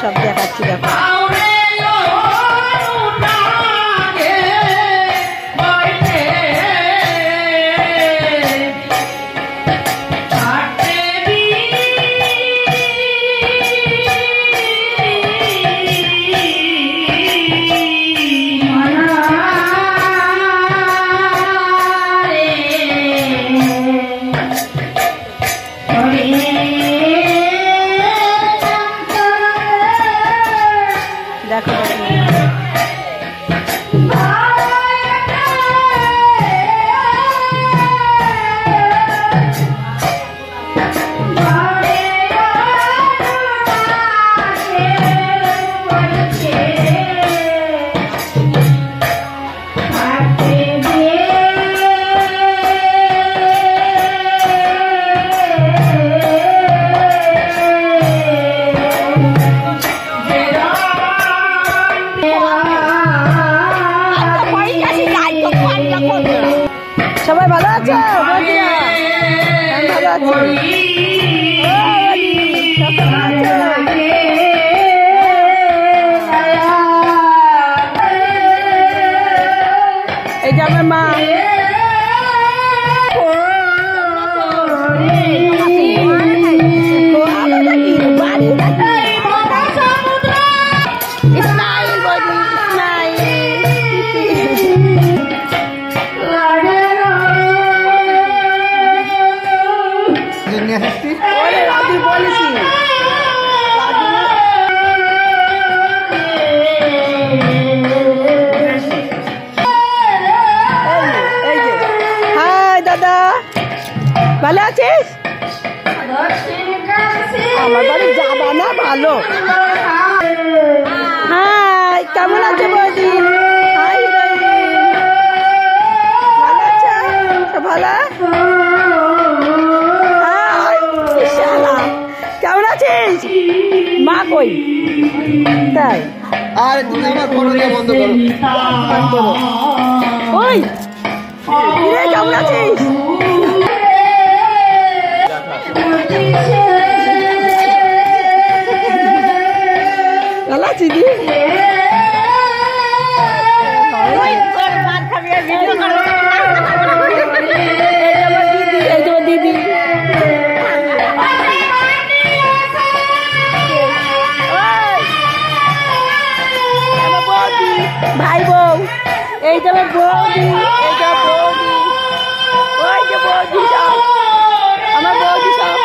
সব দেখাচ্ছি দেখো। সবাই ভালো আছে? ভালো আছে। এই যে আমার মা। ভালো আছিস? আমার বাড়ি যাবা না? ভালো। হাই, কেমন আছে বৌদি? হাই, ভালো আছে? ভালো? কেমন আছিস? মা কই? তাই আর তুমি আমার ফোন বন্ধ করো। ওই কেমন আছিস? ভালো আছি দি? দিদি ভাই বউ, এই যে বৌদি, এই যে বৌদি, ওই যে বৌদি সব আমার বৌদি সব।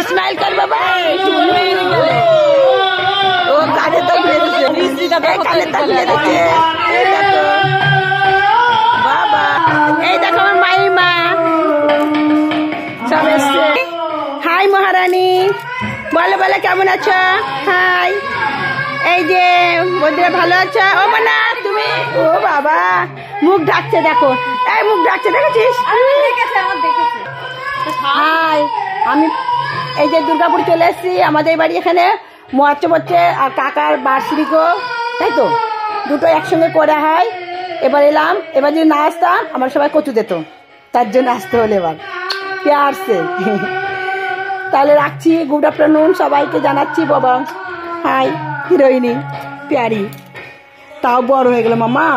स्माइल कर बाबा। ओ काने तक ले काने तक ले बाबा। এই দেখো আমার মাইমা সব এসছে। হাই মহারানী, বলো বলো কেমন আছো? হাই, এই যে বন্ধুরা ভালো আছো? ও মানা তুমি? ও বাবা মুখ ঢাকছে দেখো, এই মুখ ঢাকছে দেখেছিস? হাই, আমি এই যে দুর্গাপুর চলে এসেছি। আমাদের বাড়ি এখানে মহোৎসব হচ্ছে আর কাকার বার্ষিকও, তাই তো দুটো একসঙ্গে করা হয়। এবার এলাম, এবার যদি না আসতাম আমার সবাই কচু দিত, তার জন্য আসতে হলো এবার আসছে। তাহলে রাখছি, গুড আফটারনুন সবাইকে জানাচ্ছি। বাবা হাই, হিরোইনি প্যারি, তাও বড় হয়ে গেল মামা।